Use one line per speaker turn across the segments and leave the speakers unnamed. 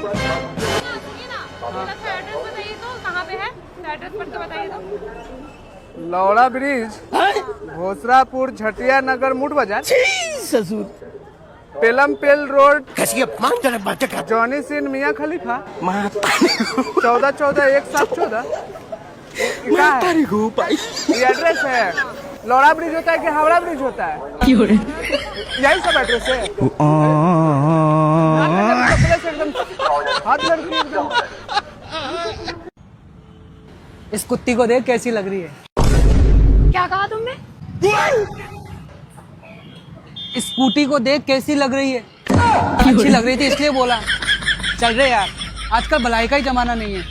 सुनिए ना, थोड़ा सा एड्रेस बताइए तो कहाँ पे है, एड्रेस पढ़ के बताइए तो।
लौड़ा ब्रिज, घोसरापुर, झटिया नगर, मुठ बाजार,
ससुर
पेलम पेल रोड,
जॉनी
सिन, मियाँ खलीफा, 14141714। ये एड्रेस है। लौड़ा ब्रिज होता है कि हावड़ा ब्रिज होता है? यही सब एड्रेस है। एकदम हाथ लड़की एकदम।
इस कुत्ती को देख कैसी लग रही है।
क्या कहा तुमने?
स्कूटी को देख कैसी लग रही है। अच्छी लग रही थी इसलिए बोला। चल रहे यार, आजकल भलाई का ही जमाना नहीं है।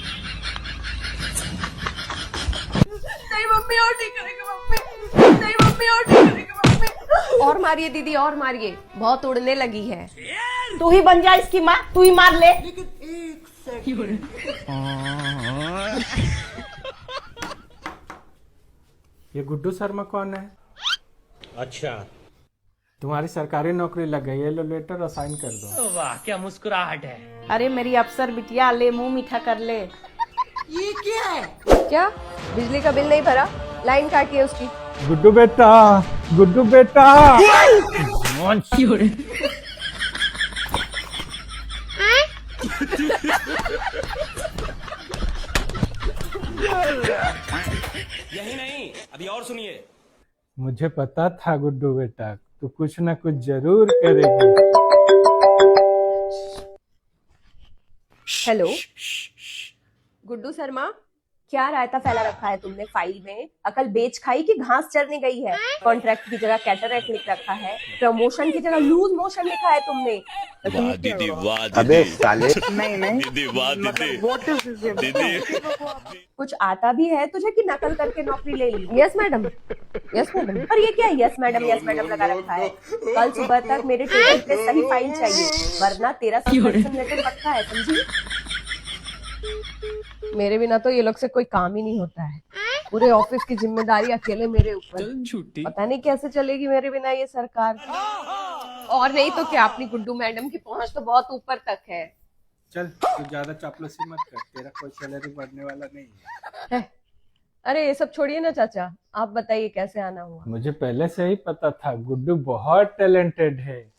नहीं मम्मी, और नहीं करेंगे मम्मी, नहीं मम्मी, और नहीं करेंगे मम्मी।
और मारिए दीदी, और मारिए, बहुत उड़ने लगी है।
तू ही बन जा इसकी माँ, तू ही मार ले।
ये गुड्डू शर्मा कौन है?
अच्छा,
तुम्हारी सरकारी नौकरी लग गई है, लो लेटर असाइन कर दो।
वाह क्या मुस्कुराहट है।
अरे मेरी अफसर बिटिया, ले मुंह मीठा कर ले।
ये क्या है? क्या बिजली का बिल नहीं भरा? लाइन काटिए उसकी।
गुड्डू बेटा, गुड्डू बेटा।
यही नहीं, अभी और सुनिए।
मुझे पता था गुड्डू बेटा, तू कुछ ना कुछ जरूर करेगी।
हेलो गुड्डू शर्मा, क्या रायता फैला रखा है तुमने फाइल में? अकल बेच खाई कि घास चरने गई है? कॉन्ट्रैक्ट की जगह कैटरैक्ट लिख रखा है, प्रमोशन की जगह लूज मोशन लिखा है तुमने।
वाह दीदी, वाह दीदी।
अबे साले।
नहीं
दीदी, वाह दीदी। दीदी
कुछ आता भी है तुझे कि नकल करके नौकरी ले ली? Yes madam, yes madam. और ये क्या यस मैडम लगा रखा है? कल सुबह तक मेरे टेबल पे सही फाइल चाहिए, वरना तेरा सस्पेंशन लेटर पक्का है, समझी? मेरे बिना तो ये लोग से कोई काम ही नहीं होता है। पूरे ऑफिस की जिम्मेदारी अकेले मेरे ऊपर। पता नहीं कैसे चलेगी मेरे बिना ये सरकार। और नहीं तो क्या, अपनी गुड्डू मैडम की पहुंच तो बहुत ऊपर तक है।
चल तू ज्यादा चापलूसी मत कर, तेरा कोई सैलरी बढ़ने वाला नहीं है।
अरे ये सब छोड़िए ना चाचा, आप बताइए कैसे आना हुआ?
मुझे पहले से ही पता था गुड्डू बहुत टैलेंटेड है,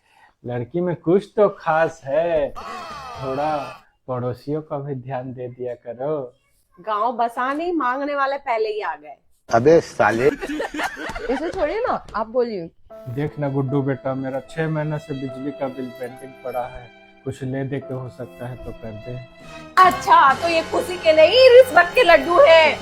लड़की में कुछ तो खास है। थोड़ा पड़ोसियों का भी ध्यान दे दिया करो।
गांव बसा नहीं, मांगने वाले पहले ही आ गए।
अबे साले।
इसे छोड़िए ना, आप बोलिए।
देख ना गुड्डू बेटा, मेरा 6 महीने से बिजली का बिल पेंडिंग पड़ा है, कुछ ले दे के हो सकता है तो कर दे।
अच्छा, तो ये खुशी के नहीं रिश्वत के लड्डू है।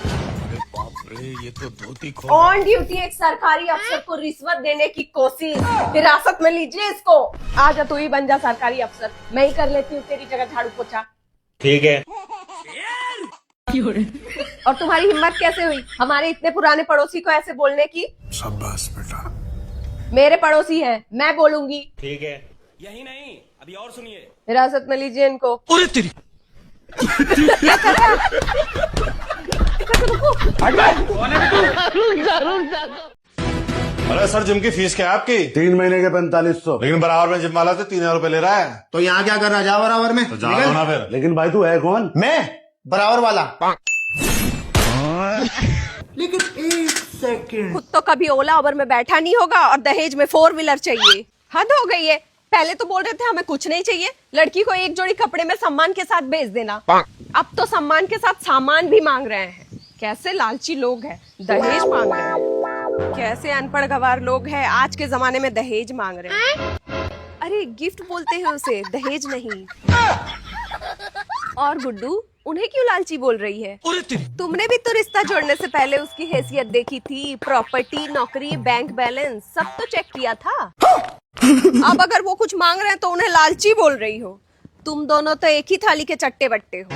बाप रे, ये तो धोती खोल।
ऑन ड्यूटी एक सरकारी अफसर को रिश्वत देने की कोशिश, हिरासत में लीजिए इसको। आजा तू ही बन जा सरकारी अफसर, मैं ही कर लेती हूँ तेरी जगह झाड़ू पोछा।
ठीक है।
और तुम्हारी हिम्मत कैसे हुई हमारे इतने पुराने पड़ोसी को ऐसे बोलने की?
शाबाश बेटा।
मेरे पड़ोसी हैं, मैं बोलूंगी।
ठीक है। यही नहीं, अभी और सुनिए।
हिरासत में लीजिए इनको।
अरे तेरी।
अरे सर, जिम की फीस क्या है आपकी?
3 महीने के 4500।
लेकिन बराबर में जिम वाला तो 3000 रुपए ले रहा है।
तो यहाँ क्या कर रहा जा बराबर में?
तो जाओ ना फिर।
लेकिन भाई तू है कौन?
मैं बराबर वाला।
लेकिन एक सेकंड,
खुद तो कभी ओला उबर में बैठा नहीं होगा और दहेज में 4 व्हीलर चाहिए। हद हो गई है। पहले तो बोल रहे थे हमें कुछ नहीं चाहिए, लड़की को एक जोड़ी कपड़े में सम्मान के साथ भेज देना। अब तो सम्मान के साथ सामान भी मांग रहे हैं। कैसे लालची लोग हैं, दहेज मांग रहे हैं। कैसे अनपढ़ गवार लोग हैं, आज के जमाने में दहेज मांग रहे हैं। अरे गिफ्ट बोलते हैं उसे, दहेज नहीं। और गुड्डू, उन्हें क्यों लालची बोल रही है? तुमने भी तो रिश्ता जोड़ने से पहले उसकी हैसियत देखी थी, प्रॉपर्टी, नौकरी, बैंक बैलेंस सब तो चेक किया था। अब अगर वो कुछ मांग रहे हैं तो उन्हें लालची बोल रही हो। तुम दोनों तो एक ही थाली के चट्टे बट्टे हो।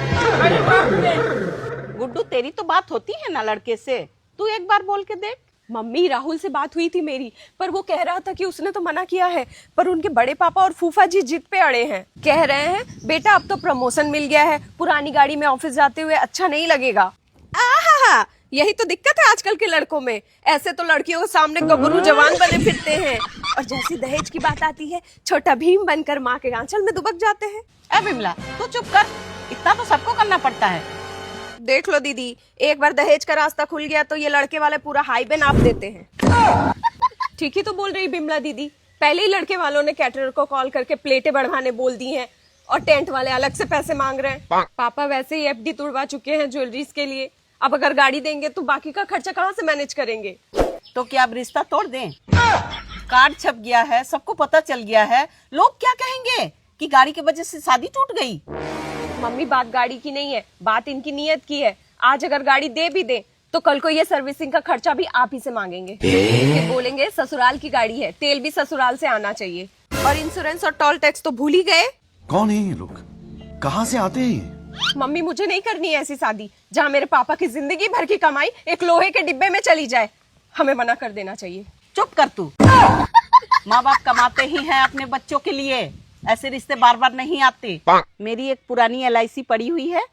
गुड्डू तेरी तो बात होती है ना लड़के से, तू एक बार बोल के देख।
मम्मी, राहुल से बात हुई थी मेरी, पर वो कह रहा था कि उसने तो मना किया है, पर उनके बड़े पापा और फूफा जी जिद पे अड़े हैं। कह रहे हैं बेटा अब तो प्रमोशन मिल गया है, पुरानी गाड़ी में ऑफिस जाते हुए अच्छा नहीं लगेगा। आहा, यही तो दिक्कत है आजकल के लड़कों में। ऐसे तो लड़कियों के सामने गबरू जवान बने फिरते हैं। और जैसी दहेज की बात आती है छोटा भीम बनकर माँ के आंचल में दुबक जाते हैं।
ए बिमला तू चुप कर, इतना तो सबको करना पड़ता है।
देख लो दीदी, एक बार दहेज का रास्ता खुल गया तो ये लड़के वाले पूरा हाईवे नाप देते हैं। ठीक ही तो बोल रही बिमला दीदी, पहले ही लड़के वालों ने कैटरर को कॉल करके प्लेटें बढ़वाने बोल दी हैं और टेंट वाले अलग से पैसे मांग रहे हैं। पापा वैसे ही एफडी तुड़वा चुके हैं ज्वेलरीज के लिए, अब अगर गाड़ी देंगे तो बाकी का खर्चा कहाँ से मैनेज करेंगे?
तो क्या अब रिश्ता तोड़ दें? कार्ड छप गया है, सबको पता चल गया है, लोग क्या कहेंगे कि गाड़ी की वजह से शादी टूट गई।
मम्मी बात गाड़ी की नहीं है, बात इनकी नीयत की है। आज अगर गाड़ी दे भी दे तो कल को ये सर्विसिंग का खर्चा भी आप ही से मांगेंगे। फिर बोलेंगे ससुराल की गाड़ी है, तेल भी ससुराल से आना चाहिए। और इंश्योरेंस और टोल टैक्स तो भूल ही गए।
कौन है ये लोग, कहाँ से आते हैं?
मम्मी मुझे नहीं करनी है ऐसी शादी जहाँ मेरे पापा की जिंदगी भर की कमाई एक लोहे के डिब्बे में चली जाए। हमें मना कर देना चाहिए।
चुप कर तू। माँ बाप कमाते ही हैं अपने बच्चों के लिए, ऐसे रिश्ते बार बार नहीं आते। मेरी एक पुरानी LIC पड़ी हुई है,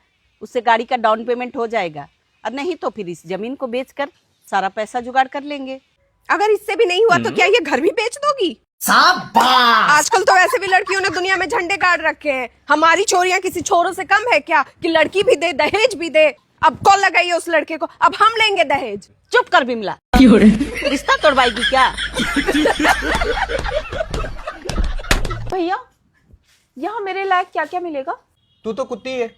उससे गाड़ी का डाउन पेमेंट हो जाएगा, और नहीं तो फिर इस जमीन को बेचकर सारा पैसा जुगाड़ कर लेंगे।
अगर इससे भी नहीं हुआ तो क्या ये घर भी बेच दोगी? आजकल तो वैसे भी लड़कियों ने दुनिया में झंडे गाड़ रखे हैं। हमारी छोरियां किसी छोरों से कम है क्या कि लड़की भी दे दहेज भी दे? अब कॉल लगाइए उस लड़के को, अब हम लेंगे दहेज।
चुप कर बिमला, रिश्ता तोड़वाएगी क्या?
भैया यहाँ मेरे लायक क्या क्या मिलेगा?
तू तो कुत्ती है।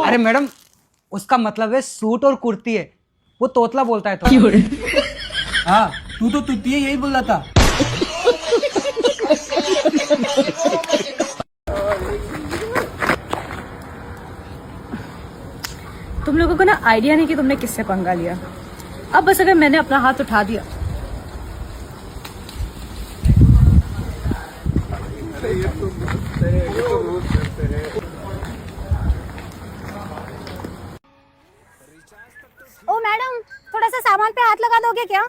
अरे मैडम, उसका मतलब है सूट और कुर्ती है, वो तोतला बोलता है तो। हाँ, तू तो तुत्ती है, यही बोल रहा था।
तुम लोगों को ना आइडिया नहीं कि तुमने किससे पंगा लिया। अब बस अगर मैंने अपना हाथ उठा दिया
ओ मैडम, थोड़ा सा सामान पे हाथ लगा दोगे क्या?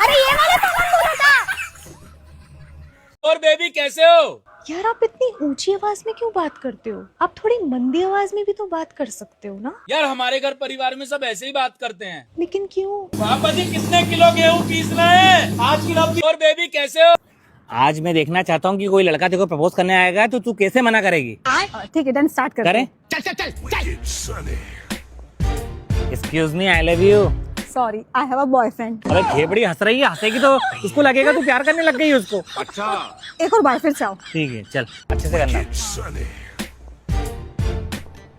अरे ये वाला सामान बोला था।
और बेबी कैसे हो?
यार आप इतनी ऊंची आवाज में क्यों बात करते हो? आप थोड़ी मंदी आवाज में भी तो बात कर सकते हो ना।
यार हमारे घर परिवार में सब ऐसे ही बात करते हैं।
लेकिन क्यों?
पापा जी कितने किलो गेहूँ पीसना है? 5 किलो। और बेबी कैसे हो?
आज मैं देखना चाहता हूँ कि कोई लड़का तेरे को प्रपोज करने आएगा तो तू कैसे मना करेगी?
ठीक है, डन, स्टार्ट
करें? Excuse me, I love you.
Sorry, I have a boyfriend.
अरे खेबड़ी हंस रही है, हंसेगी तो उसको लगेगा तू प्यार करने लग गई उसको।
एक और बॉयफ्रेंड चाहो?
ठीक है, चल अच्छे से करना।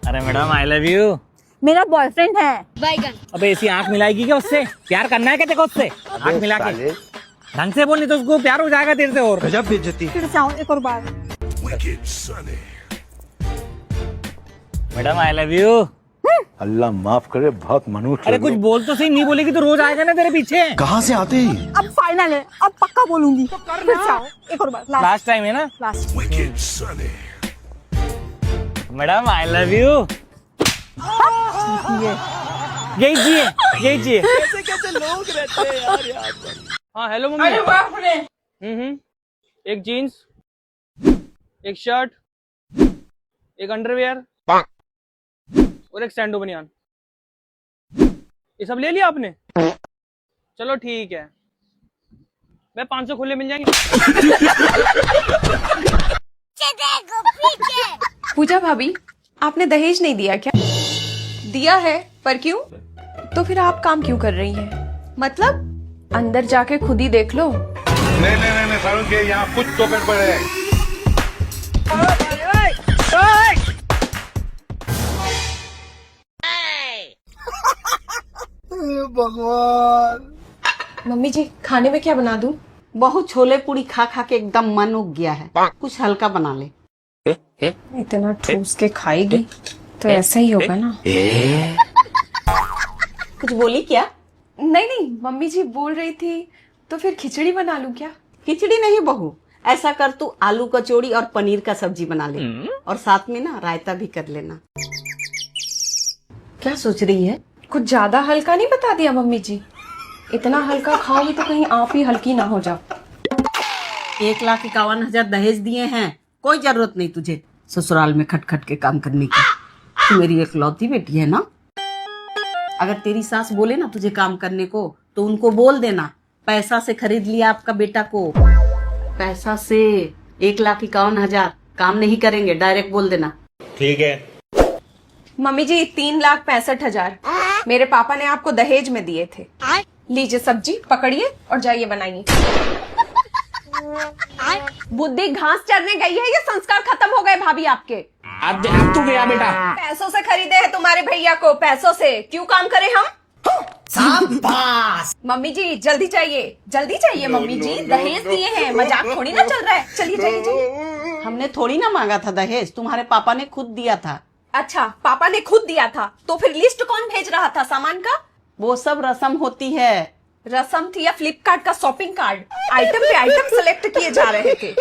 अरे मैडम, आई लव यू।
मेरा बॉयफ्रेंड है।
अबे ऐसी आंख मिलाएगी क्या उससे? प्यार करना है क्या देखो उससे? आंख मिला के ढंग से बोल, नहीं तो उसको प्यार हो जाएगा तेरे से। और
गजब बेइज्जती।
फिर चाहो एक और बार?
Madam, I love you.
अल्लाह माफ करे, बहुत मनुष्य।
अरे कुछ बोल तो सही, नहीं बोलेगी तो रोज आएगा ना तेरे पीछे।
कहाँ से आते हैं?
अब फाइनल है, अब पक्का बोलूंगी। फिर चाहो एक और बार?
लास्ट टाइम है ना?
Last.
Madam, I love you. यही चाहिए, यही चाहिए।
कैसे लोग रहते हैं यार यहाँ पर।
हाँ हेलो मम्मी।
अरे बाप रे,
एक जीन्स, एक शर्ट, एक अंडरवेयर और एक सैंडो बनियान। ये सब ले लिया आपने? चलो ठीक है, मैं 500 खुले मिल जाएंगे।
पूजा भाभी आपने दहेज नहीं दिया क्या? दिया है, पर क्यों? तो फिर आप काम क्यों कर रही हैं? मतलब अंदर जाके खुद ही देख लो।
नहीं फारूक के यहाँ कुछ तो गड़बड़ है।
मम्मी जी खाने में क्या बना दूं?
बहुत छोले पूरी खा खा के एकदम मन उग गया है, कुछ हल्का बना ले।
इतना ठूस के खाएगी तो ऐसा ही होगा ना।
कुछ बोली क्या?
नहीं, मम्मी जी बोल रही थी तो फिर खिचड़ी बना लूं क्या?
खिचड़ी नहीं बहू, ऐसा कर तू आलू कचौड़ी और पनीर का सब्जी बना ले, और साथ में ना रायता भी कर लेना। क्या सोच रही है?
कुछ ज्यादा हल्का नहीं बता दिया मम्मी जी? इतना हल्का खाओगी तो कहीं आप ही हल्की ना हो जाओ।
1,51,000 दहेज दिए हैं, कोई जरूरत नहीं तुझे ससुराल में खटखट के काम करने की। तू मेरी इकलौती बेटी है ना। अगर तेरी सास बोले ना तुझे काम करने को तो उनको बोल देना पैसा से खरीद लिया आपका बेटा को। पैसा से 1,51,000 काम नहीं करेंगे, डायरेक्ट बोल देना।
ठीक है।
मम्मी जी 3,65,000 मेरे पापा ने आपको दहेज में दिए थे। लीजिए सब्जी पकड़िए और जाइए बनाइए।
बुद्धि घास चरने गई है या संस्कार खत्म हो गए भाभी आपके?
अब तू गया बेटा।
पैसों से खरीदे हैं तुम्हारे भैया को, पैसों से क्यों काम करें हम? मम्मी जी जल्दी चाहिए मम्मी जी, दहेज दिए हैं, मजाक थोड़ी ना चल रहा है। चलिए जाइए।
हमने थोड़ी ना मांगा था दहेज, तुम्हारे पापा ने खुद दिया था।
अच्छा पापा ने खुद दिया था, तो फिर लिस्ट कौन भेज रहा था सामान का?
वो सब रस्म होती है।
रस्म थी या फ्लिपकार्ट का शॉपिंग कार्ड? आइटम पे आइटम सेलेक्ट किए जा रहे थे।